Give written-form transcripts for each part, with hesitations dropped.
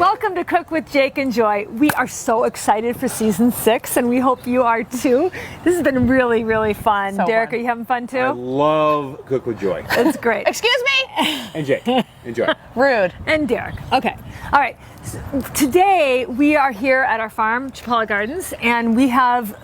Welcome to Cook with Jake and Joy. We are so excited for season 6, and we hope you are too. This has been really, really fun. So Derek, fun. are you having fun too? I love Cook with Joy. It's great. Excuse me? And Jake, enjoy. Rude. And Derek. Okay. All right. Today we are here at our farm, Chapala Gardens, and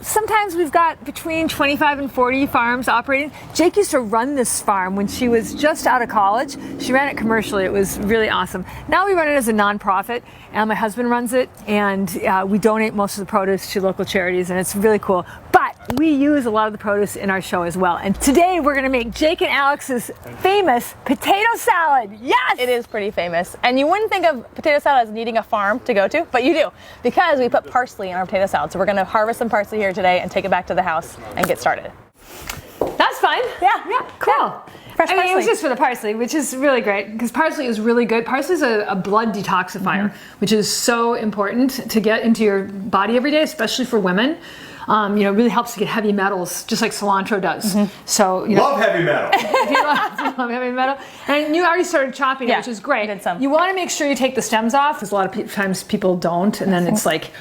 sometimes we've got between 25 and 40 farms operating. Jake used to run this farm when she was just out of college. She ran it commercially. It was really awesome. Now we run it as a nonprofit, and my husband runs it, and we donate most of the produce to local charities, and it's really cool. But we use a lot of the produce in our show as well. And today we're going to make Jake and Alex's famous potato salad. Yes! It is pretty famous. And you wouldn't think of potato salad as needing a farm to go to, but you do, because we put parsley in our potato salad. So we're going to harvest some parsley here today and take it back to the house and get started. That's fun. Yeah. Cool. Yeah. Fresh I mean, it was parsley. just for the parsley, which is really great because parsley is really good. Parsley is a blood detoxifier, which is so important to get into your body every day, especially for women. It really helps to get heavy metals, just like cilantro does. So, Love heavy metal. if you love heavy metal, and you already started chopping it, which is great. I did some. You want to make sure you take the stems off because a lot of times people don't, and then it's like.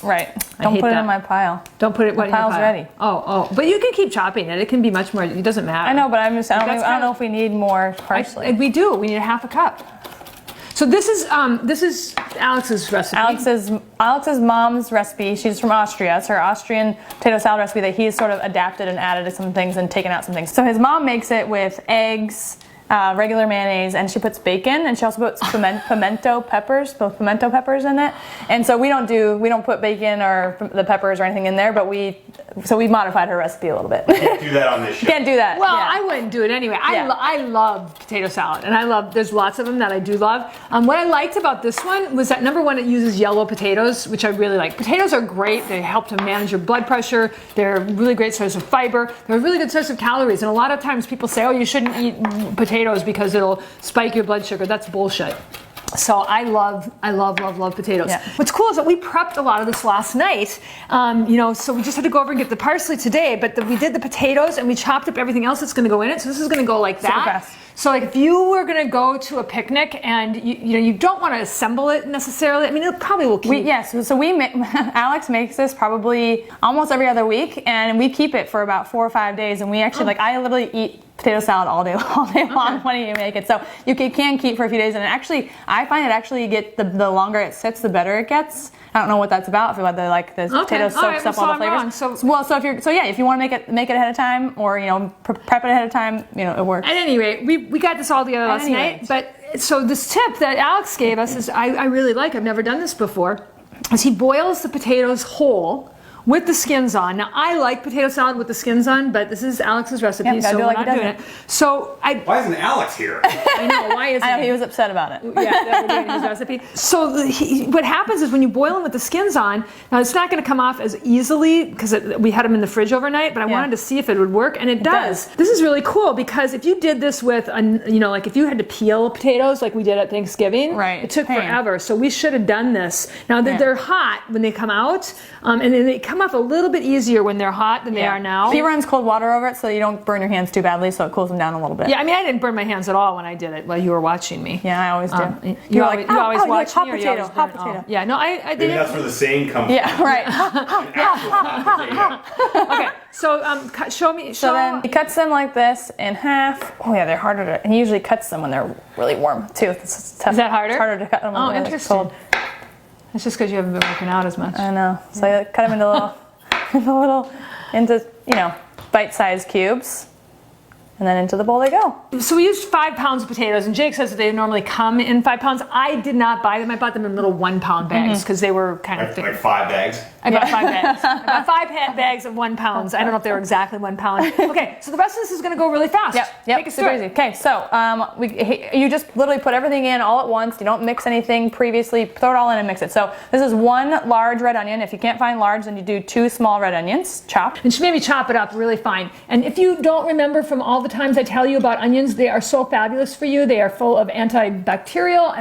Right. Don't put it in my pile. Don't put it. My pile's ready. Oh, but you can keep chopping it. It can be much more. It doesn't matter. I know, but I don't know if we need more parsley. We do. We need a half a cup. So this is Alex's recipe. Alex's mom's recipe. She's from Austria. It's her Austrian potato salad recipe that he's sort of adapted and added to some things and taken out some things. So his mom makes it with eggs, regular mayonnaise, and she puts bacon, and she also puts pimento peppers in it. And so we don't put bacon or the peppers or anything in there, but we've modified her recipe a little bit. Can't do that on this show. Can't do that. Well, yeah. I wouldn't do it anyway. I love potato salad, and there's lots of them that I do love. What I liked about this one was that number one, it uses yellow potatoes, which I really like. Potatoes are great. They help to manage your blood pressure. They're a really great source of fiber. They're a really good source of calories. And a lot of times people say, oh, you shouldn't eat potatoes because it'll spike your blood sugar. That's bullshit. So I love potatoes. Yeah. What's cool is that we prepped a lot of this last night. So we just had to go over and get the parsley today, but we did the potatoes and we chopped up everything else that's going to go in it. So this is going to go like that. Super fast. So like if you were going to go to a picnic and you don't want to assemble it necessarily. I mean, it probably will keep. Alex makes this probably almost every other week, and we keep it for about 4 or 5 days. And we actually I literally eat potato salad all day long when you make it. So you can keep for a few days, and I find it actually the longer it sits, the better it gets. I don't know what that's about. If you let the potato soaks up all the flavors. If you want to make it ahead of time, or prep it ahead of time, it works. At any rate, we got this all together last night. But so this tip that Alex gave us is I really like. I've never done this before. Is he boils the potatoes whole with the skins on. Now I like potato salad with the skins on, but this is Alex's recipe, so we're not doing it. So why isn't Alex here? I know, why isn't he was upset about it. Yeah, that we're doing his recipe. So what happens is when you boil them with the skins on, now it's not going to come off as easily because we had them in the fridge overnight, but I wanted to see if it would work, and it does. This is really cool because if you did this with, like if you had to peel potatoes like we did at Thanksgiving, right. It took forever. So we should have done this. Now they're hot when they come out, and then they come off a little bit easier when they're hot than they are now. He runs cold water over it so you don't burn your hands too badly, so it cools them down a little bit. Yeah, I mean, I didn't burn my hands at all when I did it while you were watching me. Yeah, I always do. You always watch hot me, or potato, you always hot burn? potato. Oh. Yeah, no, I Maybe didn't. that's where the saying comes from. Yeah, right. Okay, so show me. So then he cuts them like this in half. Oh yeah, they're harder to. And he usually cuts them when they're really warm too. It's tough. Is that harder? It's harder to cut them. Oh, when it's interesting. cold. It's just because you haven't been working out as much. I know. So I cut them into bite-sized cubes. And then into the bowl they go. So we used 5 pounds of potatoes, and Jake says that they normally come in 5 pounds. I did not buy them. I bought them in little 1 pound bags because they were kind of thick. Like 5 bags? I bought 5 bags. I bought 5 bags of 1 pounds. I don't know if they were exactly 1 pound. Okay, so the rest of this is going to go really fast. Yep, Take us through it. easy. Okay, so you just literally put everything in all at once. You don't mix anything previously. Throw it all in and mix it. So this is 1 large red onion. If you can't find large, then you do 2 small red onions chopped. And she made me chop it up really fine. And if you don't remember from all the times I tell you about onions. They are so fabulous for you. They are full of antibacterial,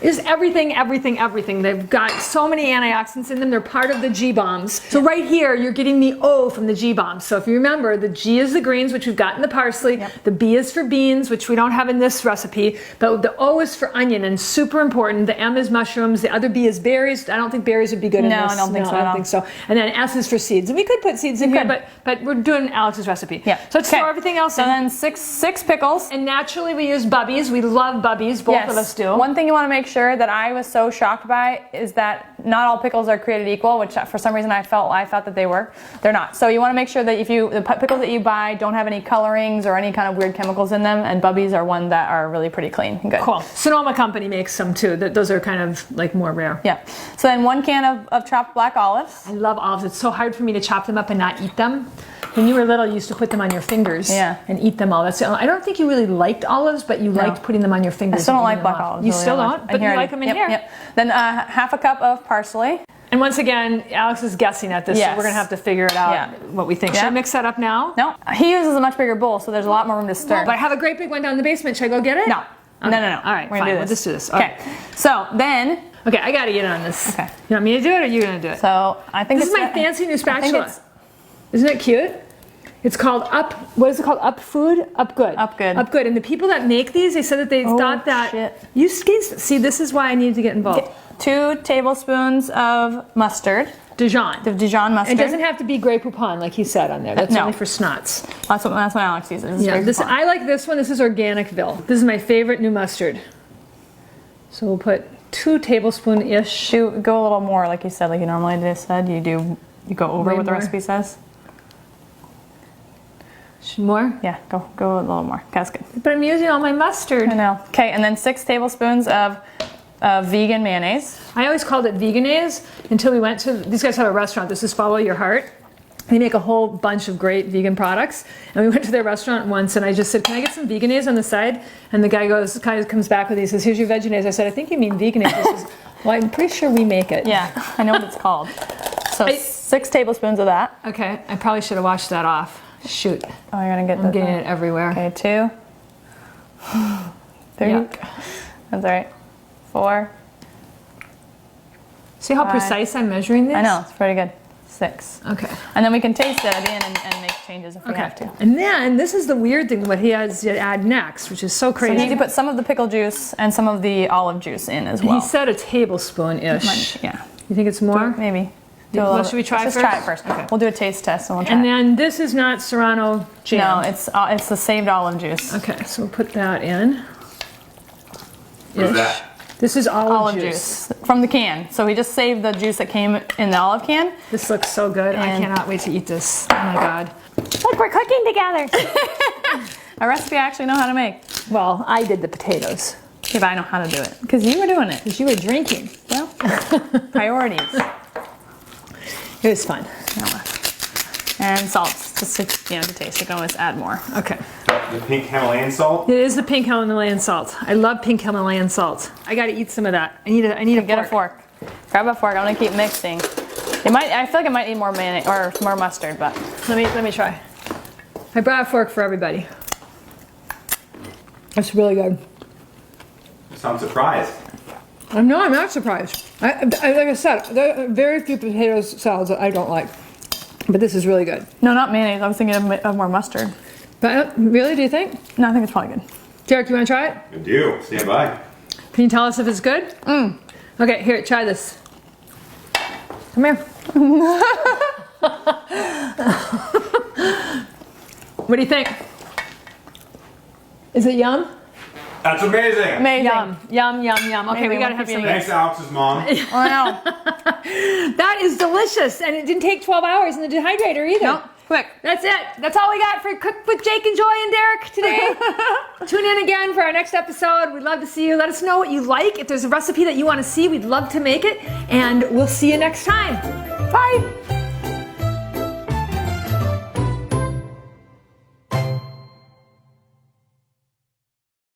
is everything. They've got so many antioxidants in them. They're part of the G bombs. So right here, you're getting the O from the G bombs. So if you remember, the G is the greens, which we've got in the parsley. Yep. The B is for beans, which we don't have in this recipe. But the O is for onion, and super important. The M is mushrooms. The other B is berries. I don't think berries would be good in this. No, I don't think so. I don't think so. And then S is for seeds. And we could put seeds in here, but we're doing Alex's recipe. Yeah. So let's throw everything else so in. then six pickles. And naturally we use bubbies. We love bubbies. Both of us do. One thing you want to make sure that I was so shocked by is that not all pickles are created equal, which for some reason I thought that they were. They're not. So you want to make sure that the pickles that you buy don't have any colorings or any kind of weird chemicals in them, and bubbies are one that are really pretty clean and good. Cool. Sonoma Company makes some too. Those are kind of like more rare. Yeah. So then 1 can of chopped black olives. I love olives. It's so hard for me to chop them up and not eat them. When you were little, you used to put them on your fingers and eat them all. I don't think you really liked olives, but you liked putting them on your fingers. I still don't like black olives. You really still don't? But you like them in here. Yep. Then half a cup of parsley. And once again, Alex is guessing at this, so we're going to have to figure it out what we think. Should I mix that up now? No. He uses a much bigger bowl, so there's a lot more room to stir. But I have a great big one down in the basement. Should I go get it? No. Okay. No. All right, we're gonna fine. do We'll this. just do this. Okay. So then. Okay, I got to get on this. Okay. You want me to do it, or are you going to do it? So I think this is my fancy new spatula. Isn't it cute? It's called Up. What is it called? Up Food? Up Good. Up Good. Up Good. And the people that make these, they said that they thought that you see. This is why I need to get involved. 2 tablespoons of mustard. Dijon. The Dijon mustard. It doesn't have to be Grey Poupon like he said on there. That's only for snots. That's what Alex uses. I like this one. This is Organicville. This is my favorite new mustard. So we'll put 2 tablespoon-ish. Go a little more, like you said, like you normally just said. You go over what the recipe says. More? Yeah, go a little more. That's good. But I'm using all my mustard. I know. Okay, and then 6 tablespoons of vegan mayonnaise. I always called it Veganese until we went to, these guys have a restaurant. This is Follow Your Heart. They make a whole bunch of great vegan products. And we went to their restaurant once and I just said, can I get some Veganese on the side? And the guy comes back with, he says, here's your Veganese. I said, I think you mean Veganese. He says, well, I'm pretty sure we make it. Yeah, I know what it's called. So 6 tablespoons of that. Okay, I probably should have washed that off. Shoot. Oh, you're gonna get I'm getting it everywhere. Okay, 2. 3. Yuck. That's all right. 4. See how 5. precise I'm measuring this? I know, it's pretty good. 6. Okay. And then we can taste it at the end and make changes if we have to. And then, this is the weird thing, what he has to add next, which is so crazy. So you need to put some of the pickle juice and some of the olive juice in as well. He said a tablespoon-ish. Yeah. You think it's more? Maybe. Should we try first? Let's try it first. Okay. We'll do a taste test and we'll try And then this is not Serrano jam. No, it's the saved olive juice. Okay, so we'll put that in. What's that? This is olive juice from the can. So we just saved the juice that came in the olive can. This looks so good. I cannot wait to eat this. Oh my God. Look, we're cooking together. A recipe I actually know how to make. Well, I did the potatoes. Yeah, but I know how to do it. Because you were doing it. Because you were drinking. Well, priorities. It was fun. And salt, just to taste. You can always add more. Okay. The pink Himalayan salt? It is the pink Himalayan salt. I love pink Himalayan salt. I got to eat some of that. I need a Get a fork. Grab a fork. I'm gonna keep mixing. I feel like it might need more mayonnaise or more mustard, but let me try. I brought a fork for everybody. That's really good. So I'm surprised. No, I'm not surprised. Like I said, there are very few potato salads that I don't like. But this is really good. no, not mayonnaise. I was thinking of more mustard. But really, do you think? No, I think it's probably good. Derek, you want to try it? I do. Stand by. Can you tell us if it's good? Okay, here, try this. Come here. What do you think? Is it yum? That's amazing. Amazing. Yum. Okay, we gotta have some of Thanks, this. Alex's mom. I know. That is delicious, and it didn't take 12 hours in the dehydrator either. Nope. Quick. That's it. That's all we got for Cook with Jake and Joy and Derek today. Tune in again for our next episode. We'd love to see you. Let us know what you like. If there's a recipe that you want to see, we'd love to make it. And we'll see you next time. Bye.